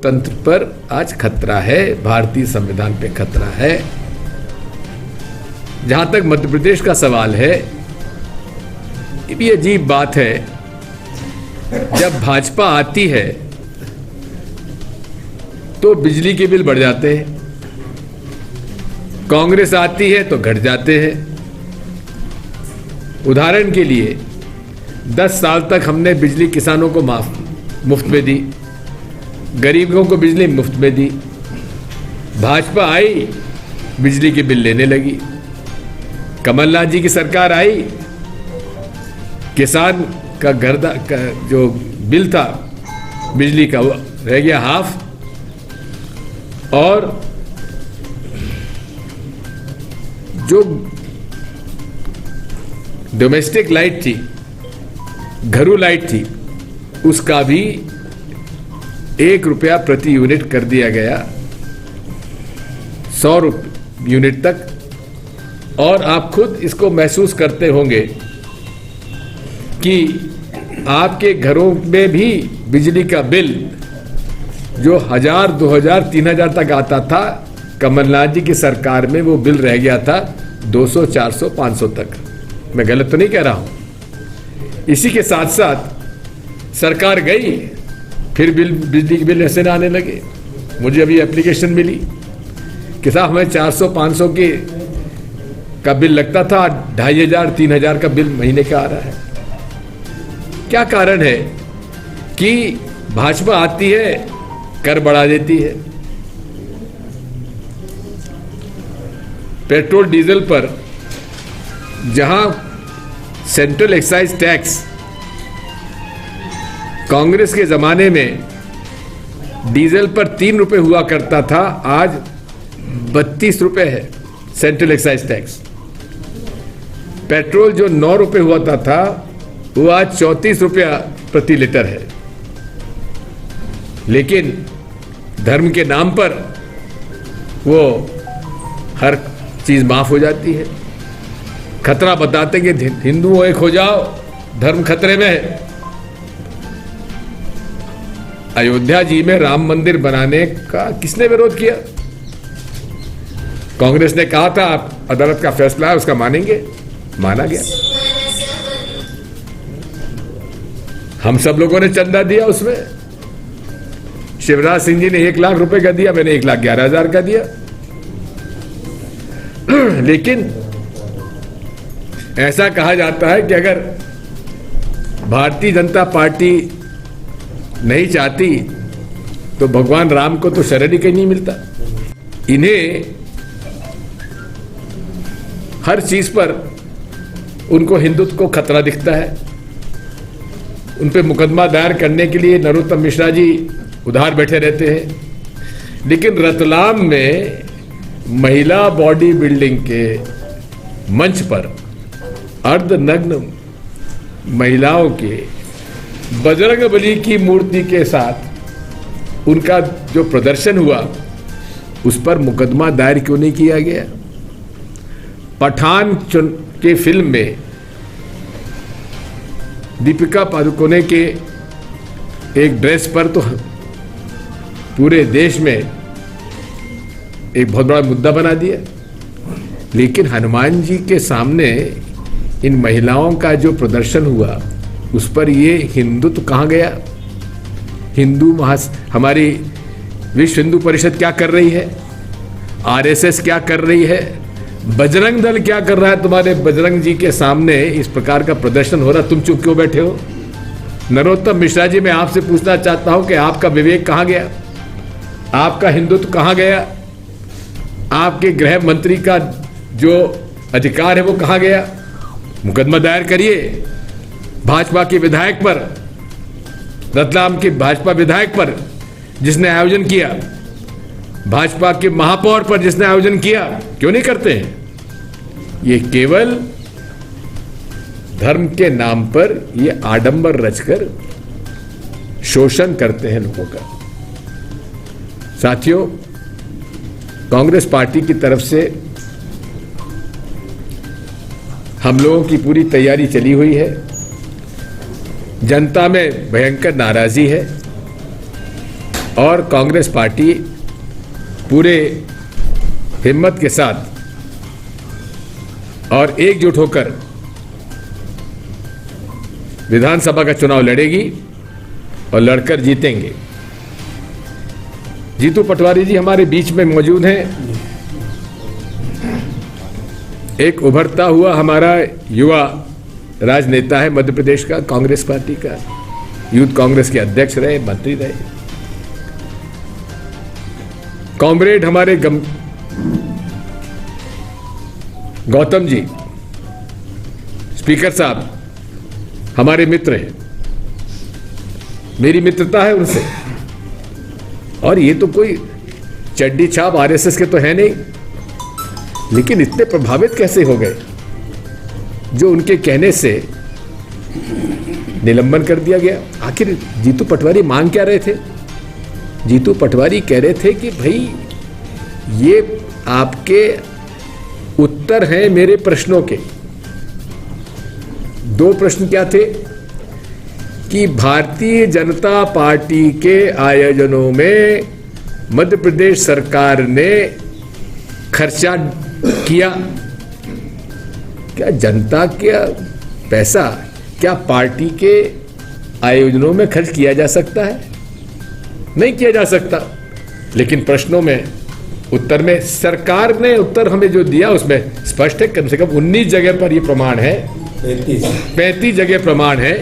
तंत्र पर आज खतरा है, भारतीय संविधान पे खतरा है। जहां तक मध्य प्रदेश का सवाल है, ये भी अजीब बात है, जब भाजपा आती है तो बिजली के बिल बढ़ जाते हैं, कांग्रेस आती है तो घट जाते हैं। उदाहरण के लिए 10 साल तक हमने बिजली किसानों को मुफ्त में दी, गरीबों को बिजली मुफ्त में दी। भाजपा आई, बिजली के बिल लेने लगी। कमलनाथ जी की सरकार आई, किसान का जो बिल था बिजली का, वो रह गया हाफ। और जो डोमेस्टिक लाइट थी, घरू लाइट थी, उसका भी 1 रुपया प्रति यूनिट कर दिया गया 100 यूनिट तक। और आप खुद इसको महसूस करते होंगे कि आपके घरों में भी बिजली का बिल जो 1000, 2000, 3000 तक आता था, कमलनाथ जी की सरकार में वो बिल रह गया था 200, 400, 500 तक। मैं गलत तो नहीं कह रहा हूं। इसी के साथ साथ सरकार गई, फिर बिजली के बिल ऐसे ना आने लगे। मुझे अभी एप्लीकेशन मिली कि साहब हमें 400, 500 का बिल लगता था, 2500, 3000 का बिल महीने का आ रहा है। क्या कारण है कि भाजपा आती है, कर बढ़ा देती है। पेट्रोल डीजल पर जहां सेंट्रल एक्साइज टैक्स कांग्रेस के जमाने में डीजल पर 3 रुपए हुआ करता था, आज 32 रुपए है सेंट्रल एक्साइज टैक्स। पेट्रोल जो 9 रुपए हुआ था वो आज 34 रुपया प्रति लीटर है। लेकिन धर्म के नाम पर वो हर चीज माफ हो जाती है। खतरा बताते कि हिंदुओं एक हो जाओ, धर्म खतरे में है। अयोध्या जी में राम मंदिर बनाने का किसने विरोध किया? कांग्रेस ने कहा था अदालत का फैसला है उसका मानेंगे, माना गया। हम सब लोगों ने चंदा दिया उसमें। शिवराज सिंह जी ने 1 लाख रुपए का दिया, मैंने 1,11,000 का दिया। लेकिन ऐसा कहा जाता है कि अगर भारतीय जनता पार्टी नहीं चाहती तो भगवान राम को तो शरण ही कहीं नहीं मिलता। इन्हें हर चीज पर उनको हिंदुत्व को खतरा दिखता है। उन पे मुकदमा दायर करने के लिए नरोत्तम मिश्रा जी उधार बैठे रहते हैं। लेकिन रतलाम में महिला बॉडी बिल्डिंग के मंच पर अर्धनग्न महिलाओं के बजरंगबली की मूर्ति के साथ उनका जो प्रदर्शन हुआ, उस पर मुकदमा दायर क्यों नहीं किया गया? पठान के फिल्म में दीपिका पादुकोणे के एक ड्रेस पर तो पूरे देश में एक बहुत बड़ा मुद्दा बना दिया। लेकिन हनुमान जी के सामने इन महिलाओं का जो प्रदर्शन हुआ, उस पर ये हिंदुत्व कहाँ गया? हमारी विश्व हिंदू परिषद क्या कर रही है? आरएसएस क्या कर रही है? बजरंग दल क्या कर रहा है? तुम्हारे बजरंग जी के सामने इस प्रकार का प्रदर्शन हो रहा, तुम चुप क्यों बैठे हो? नरोत्तम मिश्रा जी, मैं आपसे पूछना चाहता हूं कि आपका विवेक कहां गया? आपका हिंदुत्व कहां गया? आपके गृह मंत्री का जो अधिकार है वो कहां गया? मुकदमा दायर करिए भाजपा के विधायक पर, रतलाम के भाजपा विधायक पर जिसने आयोजन किया, भाजपा के महापौर पर जिसने आयोजन किया। क्यों नहीं करते हैं? ये केवल धर्म के नाम पर ये आडंबर रचकर शोषण करते हैं लोगों का। साथियों, कांग्रेस पार्टी की तरफ से हम लोगों की पूरी तैयारी चली हुई है। जनता में भयंकर नाराजगी है। और कांग्रेस पार्टी पूरे हिम्मत के साथ और एकजुट होकर विधानसभा का चुनाव लड़ेगी और लड़कर जीतेंगे। जीतू पटवारी जी हमारे बीच में मौजूद हैं। एक उभरता हुआ हमारा युवा राजनेता है मध्य प्रदेश का, कांग्रेस पार्टी का, यूथ कांग्रेस के अध्यक्ष रहे, मंत्री रहे। कॉमरेड हमारे गौतम जी स्पीकर साहब हमारे मित्र हैं, मेरी मित्रता है उनसे, और ये तो कोई चड्डी छाप आरएसएस के तो है नहीं, लेकिन इतने प्रभावित कैसे हो गए जो उनके कहने से निलंबन कर दिया गया। आखिर जीतू पटवारी मांग क्या रहे थे? जीतू पटवारी कह रहे थे कि भाई ये आपके उत्तर हैं मेरे प्रश्नों के। दो प्रश्न क्या थे कि भारतीय जनता पार्टी के आयोजनों में मध्य प्रदेश सरकार ने खर्चा किया क्या? जनता का पैसा क्या पार्टी के आयोजनों में खर्च किया जा सकता है? नहीं किया जा सकता। लेकिन प्रश्नों में उत्तर में सरकार ने उत्तर हमें जो दिया उसमें स्पष्ट है, कम से कम 19 जगह पर यह प्रमाण है, 35 जगह प्रमाण है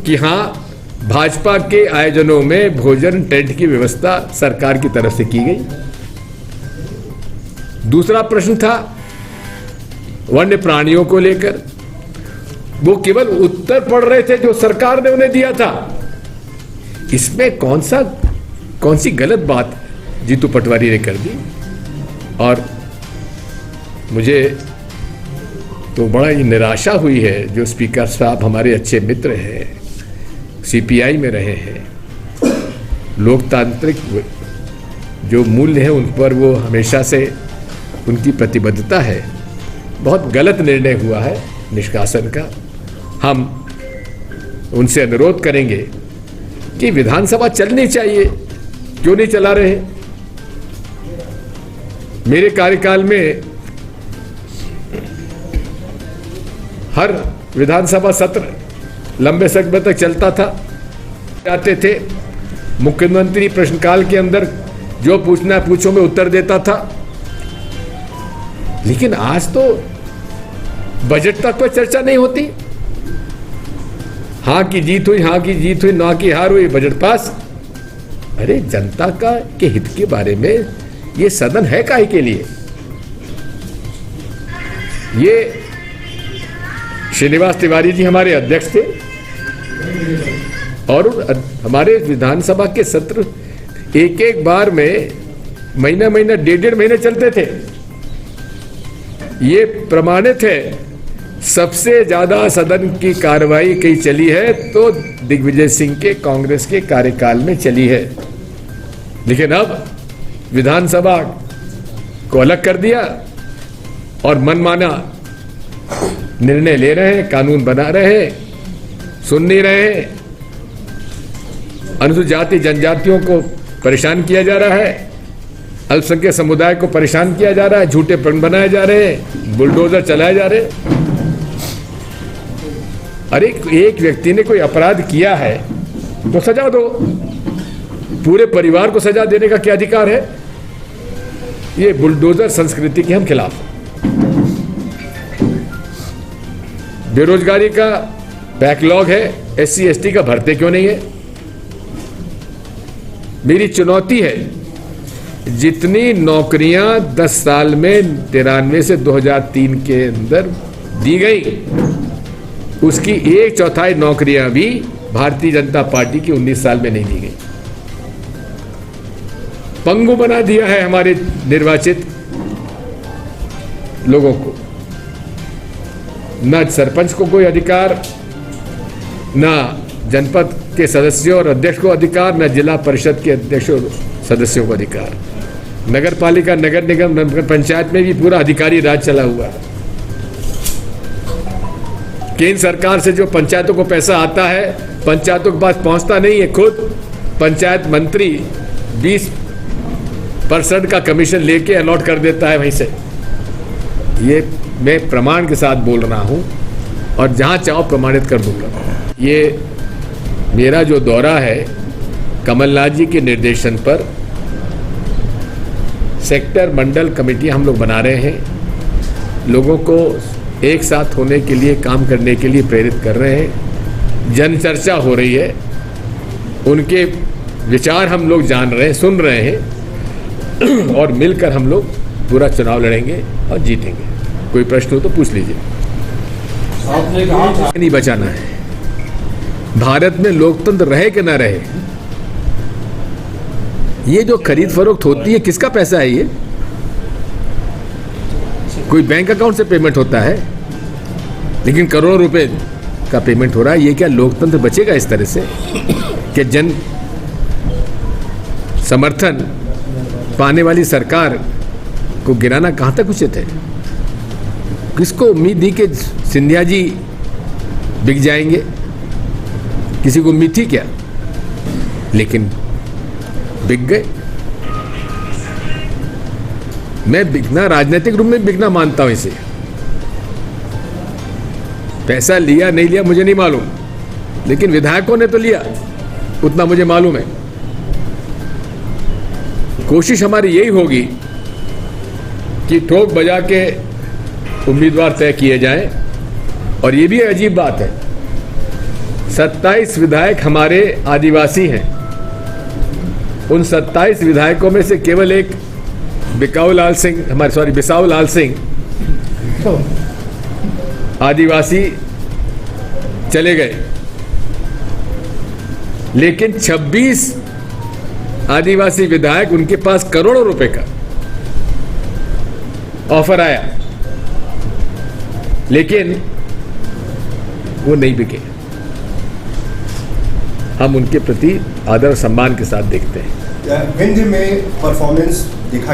कि हां भाजपा के आयोजनों में भोजन टेंट की व्यवस्था सरकार की तरफ से की गई। दूसरा प्रश्न था वन्य प्राणियों को लेकर, वो केवल उत्तर पढ़ रहे थे जो सरकार ने उन्हें दिया था। इसमें कौन सी गलत बात जीतू पटवारी ने कर दी। और मुझे तो बड़ा ही निराशा हुई है, जो स्पीकर साहब हमारे अच्छे मित्र हैं, सीपीआई में रहे हैं, लोकतांत्रिक जो मूल्य हैं उन पर वो हमेशा से उनकी प्रतिबद्धता है। बहुत गलत निर्णय हुआ है निष्कासन का। हम उनसे अनुरोध करेंगे कि विधानसभा चलनी चाहिए, क्यों नहीं चला रहे? मेरे कार्यकाल में हर विधानसभा सत्र लंबे समय तक चलता था। आते थे मुख्यमंत्री प्रश्नकाल के अंदर जो पूछना है पूछो में उत्तर देता था। लेकिन आज तो बजट तक कोई चर्चा नहीं होती। हां की जीत हुई, हां की जीत हुई, ना की हार हुई, बजट पास। अरे जनता का के हित के बारे में ये सदन है काहे के लिए? ये श्रीनिवास तिवारी जी हमारे अध्यक्ष थे और हमारे विधानसभा के सत्र एक बार में महीना 1.5 महीने चलते थे। ये प्रमाणित है, सबसे ज्यादा सदन की कार्रवाई कहीं चली है तो दिग्विजय सिंह के कांग्रेस के कार्यकाल में चली है। लेकिन अब विधानसभा को अलग कर दिया और मनमाना निर्णय ले रहे हैं, कानून बना रहे हैं, सुन नहीं रहे हैं। अनुसूचित जाति जनजातियों को परेशान किया जा रहा है, अल्पसंख्यक समुदाय को परेशान किया जा रहा है, झूठे प्रण बनाए जा रहे हैं, बुलडोजर चलाए जा रहे हैं। अरे एक व्यक्ति ने कोई अपराध किया है तो सजा दो, पूरे परिवार को सजा देने का क्या अधिकार है? ये बुलडोजर संस्कृति के हम खिलाफ हैं। बेरोजगारी का बैकलॉग है, SC ST का भरते क्यों नहीं है? मेरी चुनौती है, जितनी नौकरियां 10 साल में 93 से 2003 के अंदर दी गई, उसकी 1/4 नौकरियां भी भारतीय जनता पार्टी की 19 साल में नहीं दी गई। पंगु बना दिया है हमारे निर्वाचित लोगों को। न सरपंच को कोई अधिकार, न जनपद के सदस्यों और अध्यक्ष को अधिकार, न जिला परिषद के अध्यक्षों सदस्यों को अधिकार। नगर पालिका, नगर निगम, नगर पंचायत में भी पूरा अधिकारी राज चला हुआ है। केंद्र सरकार से जो पंचायतों को पैसा आता है, पंचायतों के पास पहुंचता नहीं है। खुद पंचायत मंत्री 20% का कमीशन लेके अलॉट कर देता है वहीं से। ये मैं प्रमाण के साथ बोल रहा हूं और जहां चाहो प्रमाणित कर दूंगा। ये मेरा जो दौरा है कमलनाथ जी के निर्देशन पर सेक्टर मंडल कमेटी हम लोग बना रहे हैं, लोगों को एक साथ होने के लिए, काम करने के लिए प्रेरित कर रहे हैं। जनचर्चा हो रही है, उनके विचार हम लोग जान रहे हैं, सुन रहे हैं और मिलकर हम लोग पूरा चुनाव लड़ेंगे और जीतेंगे। कोई प्रश्न हो तो पूछ लीजिए। आपने कहा नहीं बचाना है। भारत में लोकतंत्र रहे कि ना रहे, ये जो खरीद फरोख्त होती है किसका पैसा है? ये कोई बैंक अकाउंट से पेमेंट होता है, लेकिन करोड़ों रुपए का पेमेंट हो रहा है। ये क्या लोकतंत्र बचेगा इस तरह से कि जन समर्थन पाने वाली सरकार को गिराना कहां तक उचित है? किसको उम्मीद थी कि सिंधिया जी बिक जाएंगे? किसी को उम्मीद थी क्या? लेकिन बिक गए। मैं बिकना, राजनीतिक रूप में बिकना मानता हूं इसे। पैसा लिया नहीं लिया मुझे नहीं मालूम, लेकिन विधायकों ने तो लिया, उतना मुझे मालूम है। कोशिश हमारी यही होगी कि ठोक बजा के उम्मीदवार तय किए जाएं। और ये भी अजीब बात है, 27 विधायक हमारे आदिवासी हैं। उन 27 विधायकों में से केवल एक बिसाऊ लाल सिंह आदिवासी चले गए, लेकिन 26 आदिवासी विधायक, उनके पास करोड़ों रुपए का ऑफर आया, लेकिन वो नहीं बिके। हम उनके प्रति आदर और सम्मान के साथ देखते हैं। विंध्य में परफॉर्मेंस देखा